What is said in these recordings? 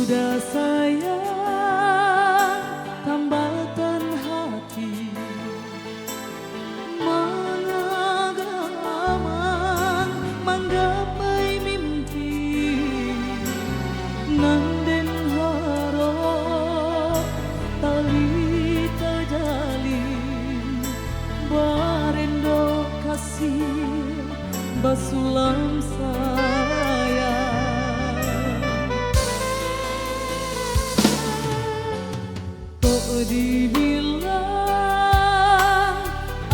Sudah sayang tambatan hati mangagaman manggapai mimpi nanden harap tali terjalin barendo kasih basulam sayang. Dibilang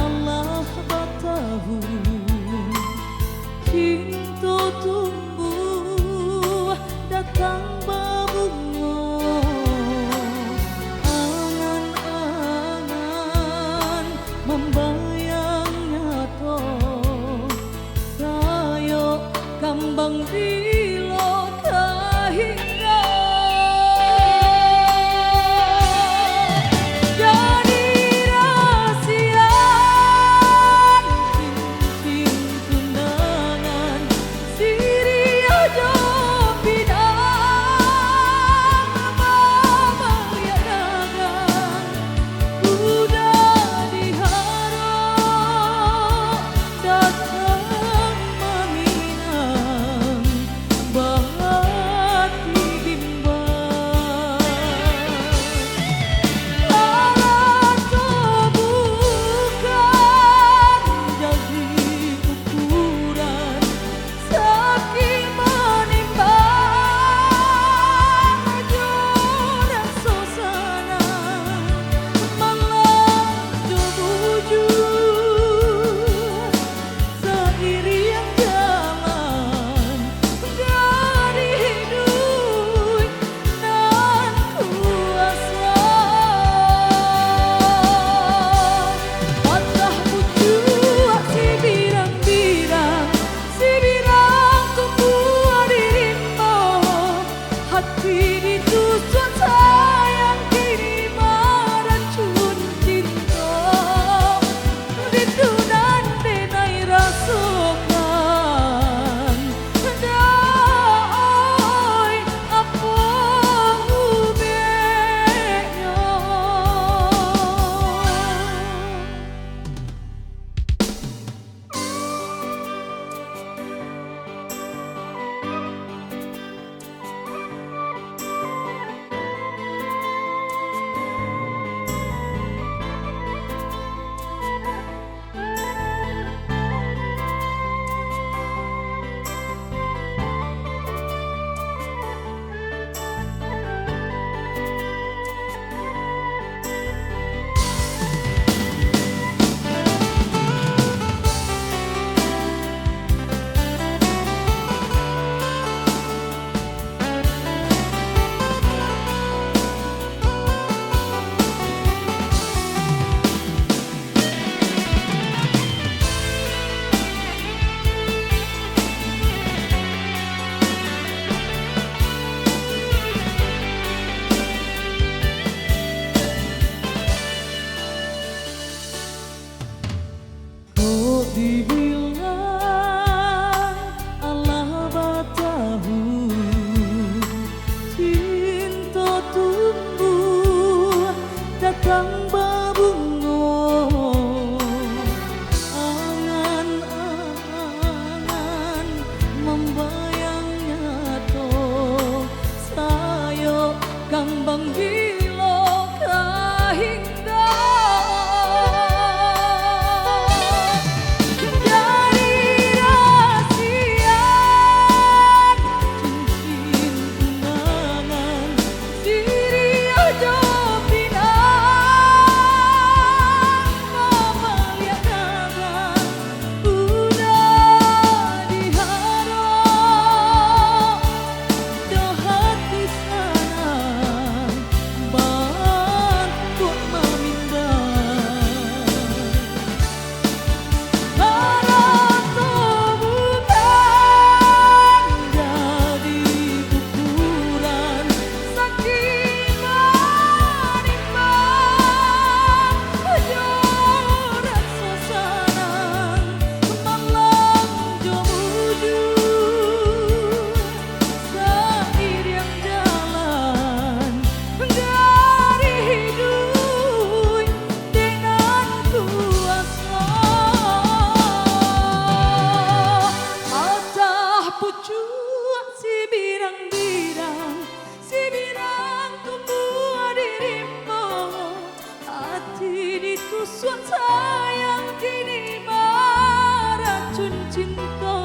Allah batahu cinta tumbuh datang berbunga angan-angan membayang nyata sayo kambang bilo kahingga suat sayang kini meracun cinta.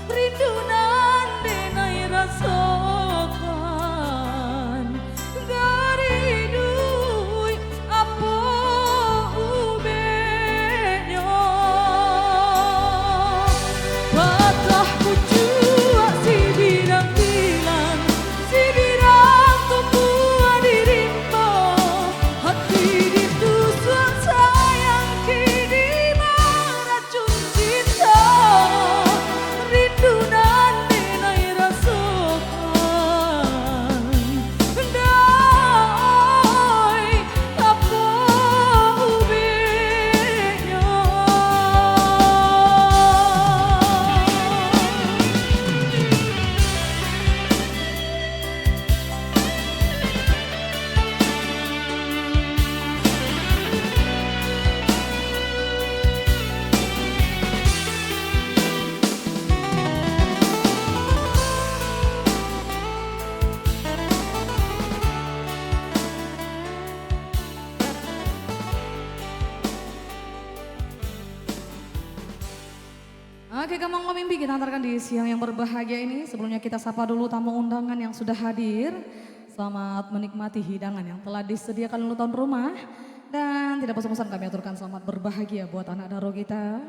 Rindu nan denai rasakan garinui apa ubenya. Patah pucuk si bidang bilang, si bidang tumbuh dirimba. Hati ditusuk sayang kini meracun cinta. Rindu nan denai rasakan dai apa ubenya. Oke, Gambang Mimpi kita antarkan di siang yang berbahagia ini. Sebelumnya kita sapa dulu tamu undangan yang sudah hadir. Selamat menikmati hidangan yang telah disediakan oleh tuan rumah. Dan tidak bosan-bosan kami aturkan selamat berbahagia buat anak daro kita.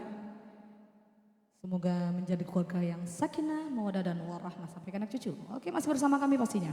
Semoga menjadi keluarga yang sakinah, mawaddah dan warahmah sampai ke anak cucu. Oke, masih bersama kami pastinya.